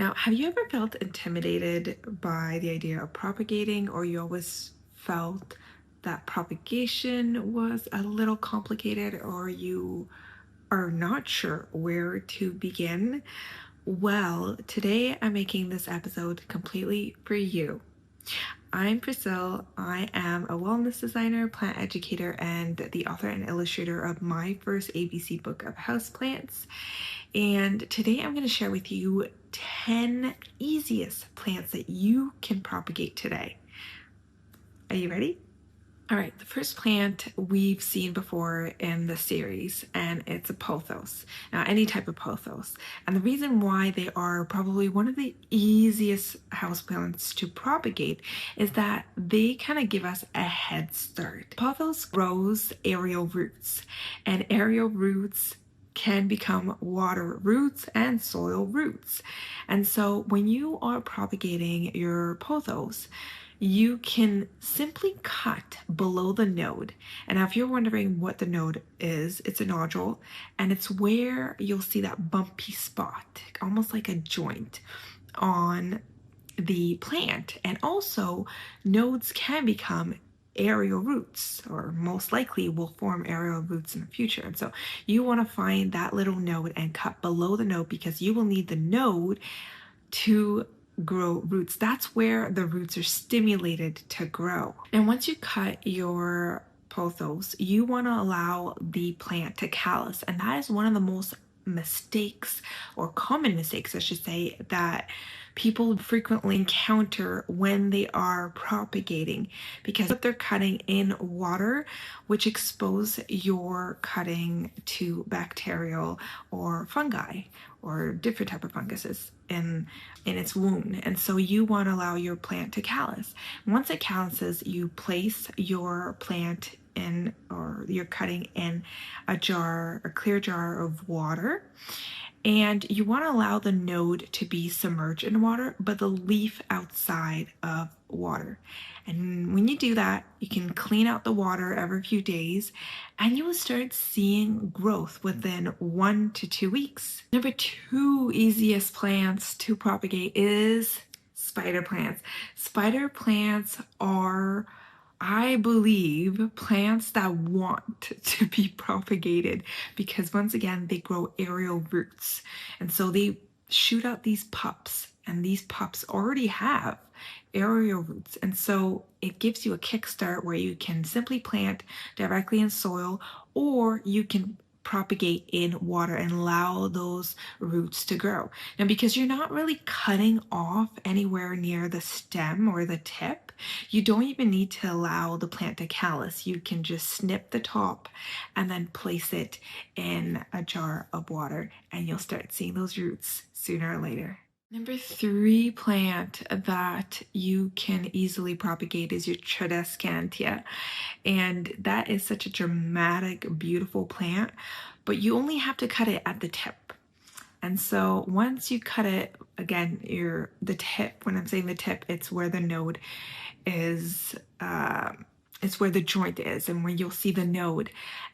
Now, have you ever felt intimidated by the idea of propagating, or you always felt that propagation was a little complicated, or you are not sure where to begin? Well, today I'm making this episode completely for you. I'm Priscilla. I am a wellness designer, plant educator, and the author and illustrator of my first ABC book of Houseplants. And today I'm going to share with you 10 easiest plants that you can propagate today. Are you ready? All right, the first plant we've seen before in the series, and it's a pothos. Now, any type of pothos. And the reason why they are probably one of the easiest houseplants to propagate is that they kind of give us a head start. Pothos grows aerial roots, and aerial roots can become water roots and soil roots. And so when you are propagating your pothos, you can simply cut below the node. And now if you're wondering what the node is, it's a nodule, and it's where you'll see that bumpy spot, almost like a joint on the plant. And also, nodes can become aerial roots, or most likely will form aerial roots in the future. And so you want to find that little node and cut below the node, because you will need the node to grow roots. That's where the roots are stimulated to grow. And once you cut your pothos, you want to allow the plant to callus. And that is one of the most mistakes, or common mistakes, I should say, that people frequently encounter when they are propagating, because they're cutting in water, which expose your cutting to bacterial or fungi or different type of funguses in its wound. And so you want to allow your plant to callus. Once it calluses, you place your plant in, or you're cutting in a jar, a clear jar of water, and you want to allow the node to be submerged in water, but the leaf outside of water. And when you do that, you can clean out the water every few days, and you will start seeing growth within 1 to 2 weeks. Number 2 easiest plants to propagate is spider plants. Spider plants are, I believe, plants that want to be propagated, because once again, they grow aerial roots. And so they shoot out these pups, and these pups already have aerial roots. And so it gives you a kickstart where you can simply plant directly in soil, or you can propagate in water and allow those roots to grow. Now, because you're not really cutting off anywhere near the stem or the tip, you don't even need to allow the plant to callus. You can just snip the top and then place it in a jar of water, and you'll start seeing those roots sooner or later. Number 3 plant that you can easily propagate is your Tradescantia. And that is such a dramatic, beautiful plant, but you only have to cut it at the tip. And so once you cut it, again, the tip, when I'm saying the tip, it's where the node is, it's where the joint is and where you'll see the node.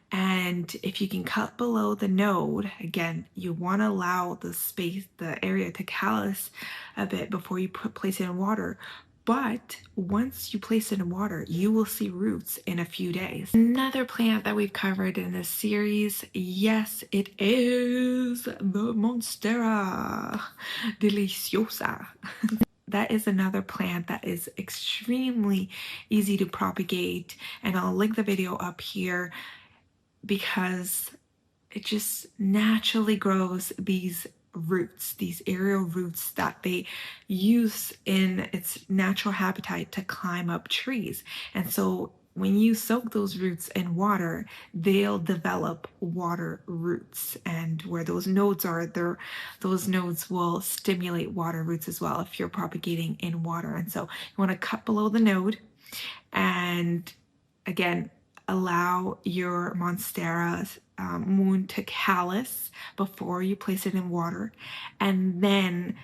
And if you can cut below the node, again, you want to allow the space, the area to callus a bit before you place it in water. But once you place it in water, you will see roots in a few days. Another plant that we've covered in this series, yes, it is the Monstera deliciosa. That is another plant that is extremely easy to propagate, and I'll link the video up here, because it just naturally grows these roots, these aerial roots that they use in its natural habitat to climb up trees. And so when you soak those roots in water, they'll develop water roots. And where those nodes are, those nodes will stimulate water roots as well if you're propagating in water. And so you want to cut below the node, and again, allow your Monstera wound to callus before you place it in water, and then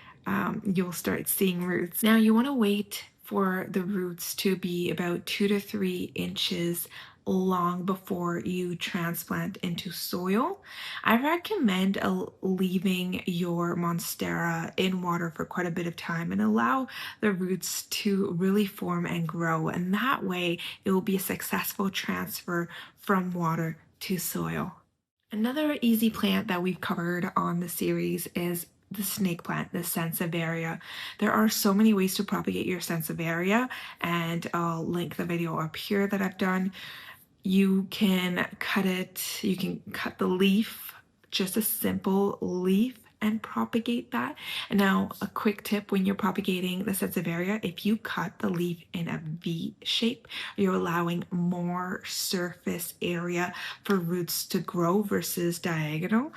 you'll start seeing roots. Now you want to wait for the roots to be about 2 to 3 inches long before you transplant into soil. I recommend leaving your monstera in water for quite a bit of time and allow the roots to really form and grow. And that way it will be a successful transfer from water to soil. Another easy plant that we've covered on the series is the snake plant, the Sansevieria. There are so many ways to propagate your Sansevieria, and I'll link the video up here that I've done. You can cut the leaf, just a simple leaf, and propagate that. And now a quick tip when you're propagating the Sansevieria, if you cut the leaf in a V shape, you're allowing more surface area for roots to grow versus diagonal.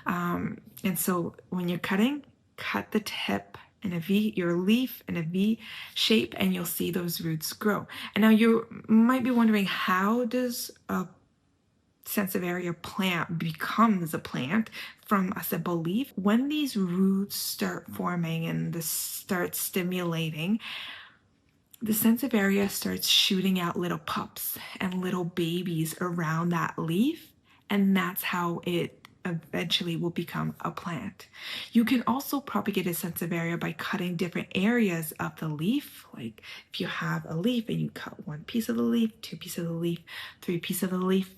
And so when you're cutting, cut the tip in a V, your leaf in a V shape, and you'll see those roots grow. And now you might be wondering, how does a Sansevieria plant becomes a plant from a simple leaf? When these roots start forming and start stimulating, the Sansevieria starts shooting out little pups and little babies around that leaf, and that's how it eventually will become a plant. You can also propagate a Sansevieria by cutting different areas of the leaf. Like if you have a leaf and you cut one piece of the leaf, two pieces of the leaf, three pieces of the leaf,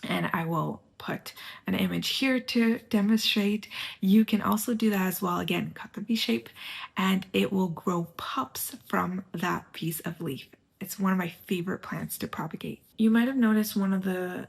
and I will put an image here to demonstrate. You can also do that as well. Again, cut the V shape and it will grow pups from that piece of leaf. It's one of my favorite plants to propagate. You might have noticed one of the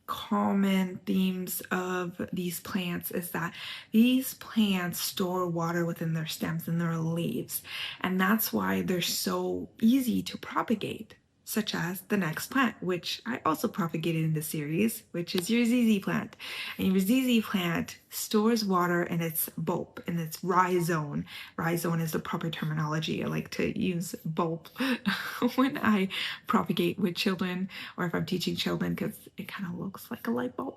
common themes of these plants is that these plants store water within their stems and their leaves, and that's why they're so easy to propagate, such as the next plant, which I also propagated in the series, which is your ZZ plant. And your ZZ plant stores water in its bulb, in its rhizome. Rhizome is the proper terminology. I like to use bulb when I propagate with children, or if I'm teaching children, because it kind of looks like a light bulb.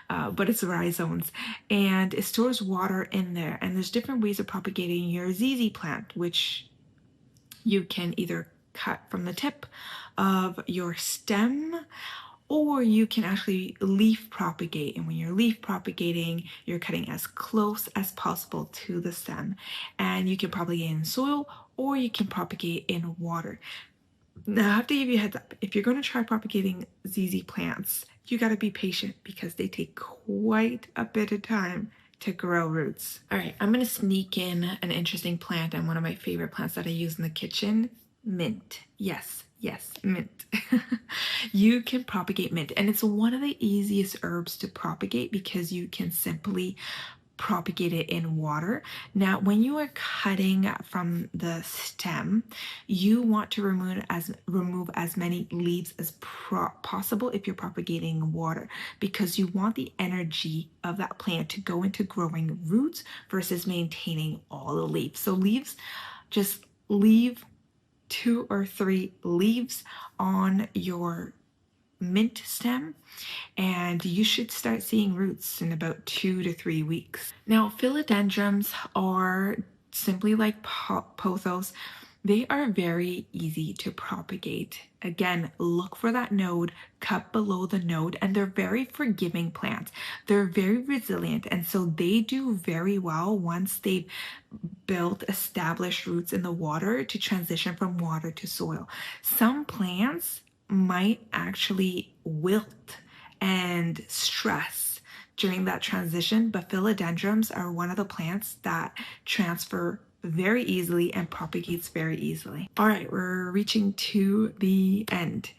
But it's rhizomes, and it stores water in there. And there's different ways of propagating your ZZ plant, which you can either cut from the tip of your stem, or you can actually leaf propagate. And when you're leaf propagating, you're cutting as close as possible to the stem. And you can propagate in soil, or you can propagate in water. Now, I have to give you a heads up. If you're going to try propagating ZZ plants, you got to be patient because they take quite a bit of time to grow roots. All right, I'm going to sneak in an interesting plant and one of my favorite plants that I use in the kitchen, mint. Yes, mint. You can propagate mint, and it's one of the easiest herbs to propagate because you can simply propagate it in water. Now, when you are cutting from the stem, you want to remove as many leaves as possible if you're propagating water, because you want the energy of that plant to go into growing roots versus maintaining all the leaves. So leaves, just leave 2 or 3 leaves on your mint stem, and you should start seeing roots in about 2 to 3 weeks. Now, philodendrons are simply like pothos. They are very easy to propagate. Again, look for that node, cut below the node, and they're very forgiving plants. They're very resilient, and so they do very well once they've built established roots in the water to transition from water to soil. Some plants might actually wilt and stress during that transition, but philodendrons are one of the plants that transfer very easily and propagates very easily. All right, we're reaching to the end.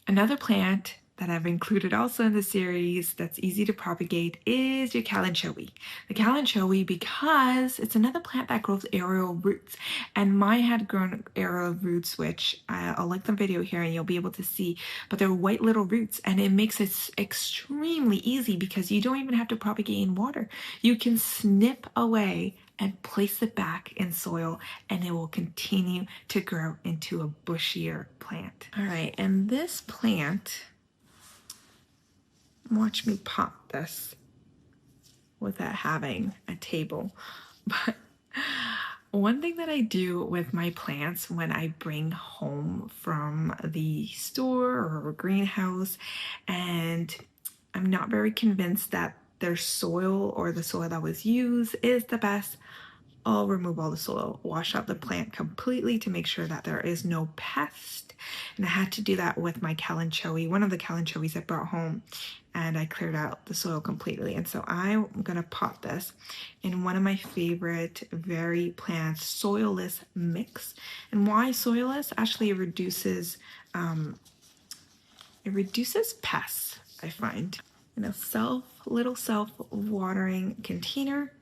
Another plant that I've included also in the series that's easy to propagate is your kalanchoe. The kalanchoe, because it's another plant that grows aerial roots, and mine had grown aerial roots, which I'll link the video here and you'll be able to see, but they're white little roots, and it makes it extremely easy because you don't even have to propagate in water. You can snip away and place it back in soil, and it will continue to grow into a bushier plant. All right, and this plant, watch me pop this without having a table, but One thing that I do with my plants when I bring home from the store or a greenhouse and I'm not very convinced that their soil or the soil that was used is the best, I'll remove all the soil, wash out the plant completely to make sure that there is no pest. And I had to do that with my kalanchoe, one of the kalanchoes I brought home, and I cleared out the soil completely. And so I'm gonna pot this in one of my favorite very plant soilless mix. And why soilless? Actually, it reduces pests, I find. In a little self-watering container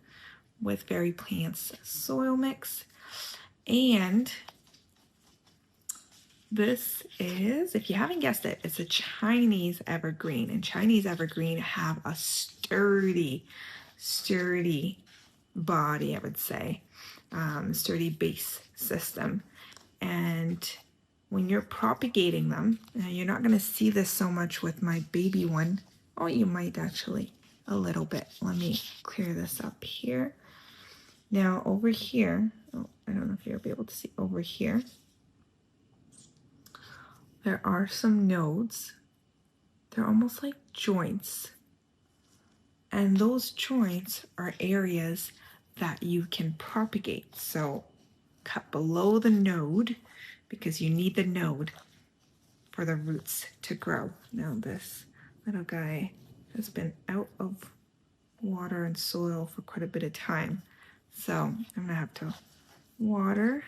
with Very Plants soil mix. And this is, if you haven't guessed it, it's a Chinese evergreen. And Chinese evergreen have a sturdy body, I would say, sturdy base system. And when you're propagating them, you're not going to see this so much with my baby one. Oh, you might actually a little bit. Let me clear this up here. Now over here, oh, I don't know if you'll be able to see over here, there are some nodes. They're almost like joints. And those joints are areas that you can propagate. So cut below the node because you need the node for the roots to grow. Now this little guy has been out of water and soil for quite a bit of time. So I'm gonna have to water,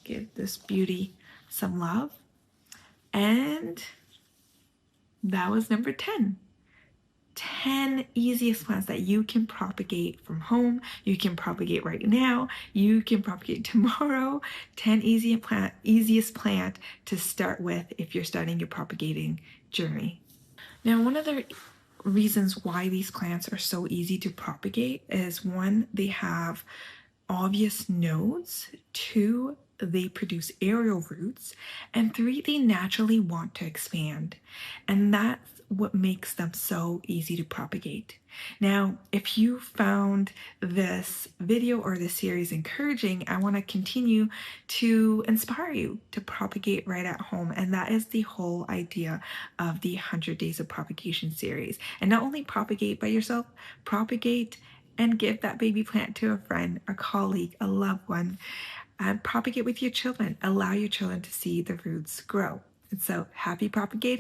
give this beauty some love. And that was number 10. 10 easiest plants that you can propagate from home. You can propagate right now. You can propagate tomorrow. 10 easiest plant to start with if you're starting your propagating journey. Now, one of the reasons why these plants are so easy to propagate is one, they have obvious nodes, two, they produce aerial roots, and three, they naturally want to expand. And that's what makes them so easy to propagate. Now, if you found this video or this series encouraging, I want to continue to inspire you to propagate right at home. And that is the whole idea of the 100 Days of Propagation series. And not only propagate by yourself, propagate and give that baby plant to a friend, a colleague, a loved one. Propagate with your children. Allow your children to see the roots grow. And so happy propagating.